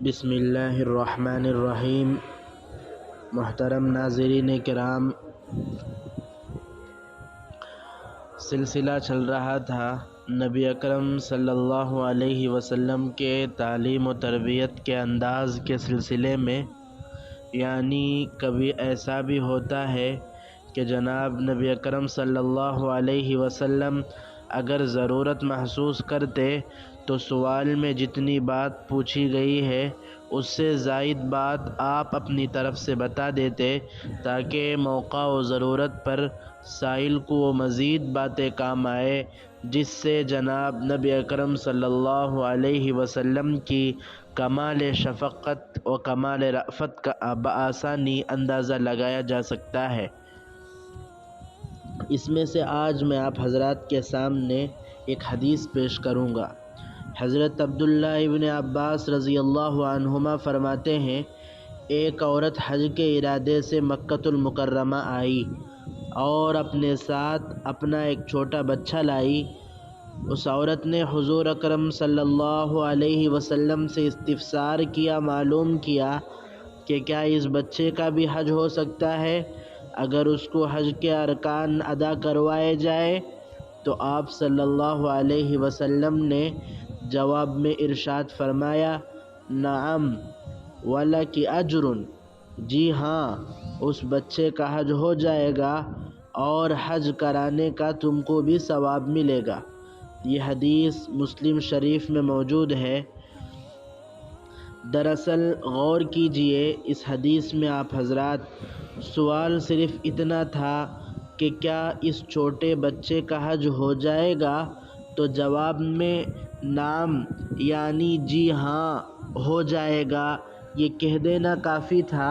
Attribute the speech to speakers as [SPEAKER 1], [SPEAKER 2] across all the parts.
[SPEAKER 1] بسم اللہ الرحمن الرحیم۔ محترم ناظرین کرام، سلسلہ چل رہا تھا نبی اکرم صلی اللہ علیہ وسلم کے تعلیم و تربیت کے انداز کے سلسلے میں، یعنی کبھی ایسا بھی ہوتا ہے کہ جناب نبی اکرم صلی اللہ علیہ وسلم اگر ضرورت محسوس کرتے تو سوال میں جتنی بات پوچھی گئی ہے اس سے زائد بات آپ اپنی طرف سے بتا دیتے تاکہ موقع و ضرورت پر سائل کو وہ مزید باتیں کام آئے، جس سے جناب نبی اکرم صلی اللہ علیہ وسلم کی کمال شفقت و کمال رأفت کا بآسانی اندازہ لگایا جا سکتا ہے۔ اس میں سے آج میں آپ حضرات کے سامنے ایک حدیث پیش کروں گا۔ حضرت عبداللہ ابن عباس رضی اللہ عنہما فرماتے ہیں، ایک عورت حج کے ارادے سے مکۃ المکرمہ آئی اور اپنے ساتھ اپنا ایک چھوٹا بچہ لائی۔ اس عورت نے حضور اکرم صلی اللہ علیہ وسلم سے استفسار کیا، معلوم کیا کہ کیا اس بچے کا بھی حج ہو سکتا ہے اگر اس کو حج کے ارکان ادا کروائے جائے؟ تو آپ صلی اللہ علیہ وسلم نے جواب میں ارشاد فرمایا، نعم وَلَكِ اجر، جی ہاں، اس بچے کا حج ہو جائے گا اور حج کرانے کا تم کو بھی ثواب ملے گا۔ یہ حدیث مسلم شریف میں موجود ہے۔ دراصل غور کیجئے، اس حدیث میں آپ حضرات، سوال صرف اتنا تھا کہ کیا اس چھوٹے بچے کا حج ہو جائے گا؟ تو جواب میں نعم یعنی جی ہاں ہو جائے گا یہ کہہ دینا کافی تھا،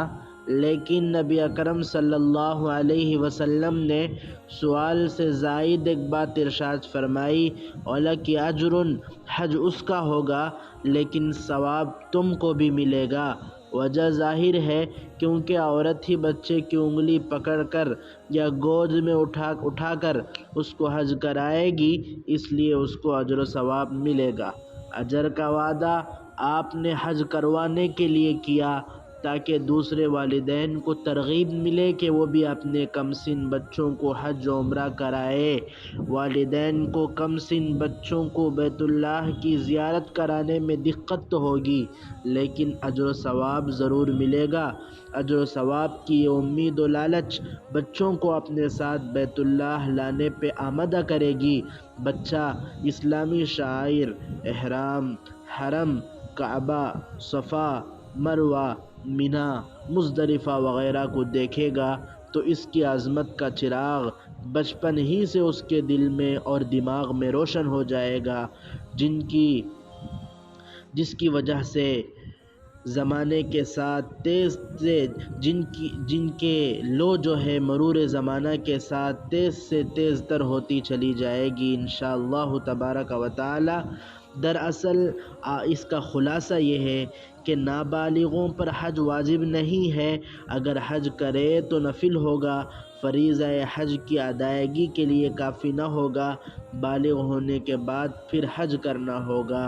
[SPEAKER 1] لیکن نبی اکرم صلی اللہ علیہ وسلم نے سوال سے زائد ایک بات ارشاد فرمائی، وَلَكِ اجر، حج اس کا ہوگا لیکن ثواب تم کو بھی ملے گا۔ وجہ ظاہر ہے، کیونکہ عورت ہی بچے کی انگلی پکڑ کر یا گود میں اٹھا کر اس کو حج کرائے گی، اس لیے اس کو اجر و ثواب ملے گا۔ اجر کا وعدہ آپ نے حج کروانے کے لیے کیا تاکہ دوسرے والدین کو ترغیب ملے کہ وہ بھی اپنے کم سن بچوں کو حج و عمرہ کرائے۔ والدین کو کم سن بچوں کو بیت اللہ کی زیارت کرانے میں دقت تو ہوگی، لیکن اجر و ثواب ضرور ملے گا۔ اجر و ثواب کی یہ امید و لالچ بچوں کو اپنے ساتھ بیت اللہ لانے پہ آمادہ کرے گی۔ بچہ اسلامی شعائر، احرام، حرم، کعبہ، صفا، مروہ، منی، مزدلفہ وغیرہ کو دیکھے گا تو اس کی عظمت کا چراغ بچپن ہی سے اس کے دل میں اور دماغ میں روشن ہو جائے گا، جس کی وجہ سے زمانے کے ساتھ جن کے لو جو ہے مرور زمانہ کے ساتھ تیز سے تیز تر ہوتی چلی جائے گی انشاءاللہ تبارک و تعالی۔ دراصل اس کا خلاصہ یہ ہے کہ نابالغوں پر حج واجب نہیں ہے، اگر حج کرے تو نفل ہوگا، فریضہ حج کی ادائیگی کے لیے کافی نہ ہوگا، بالغ ہونے کے بعد پھر حج کرنا ہوگا۔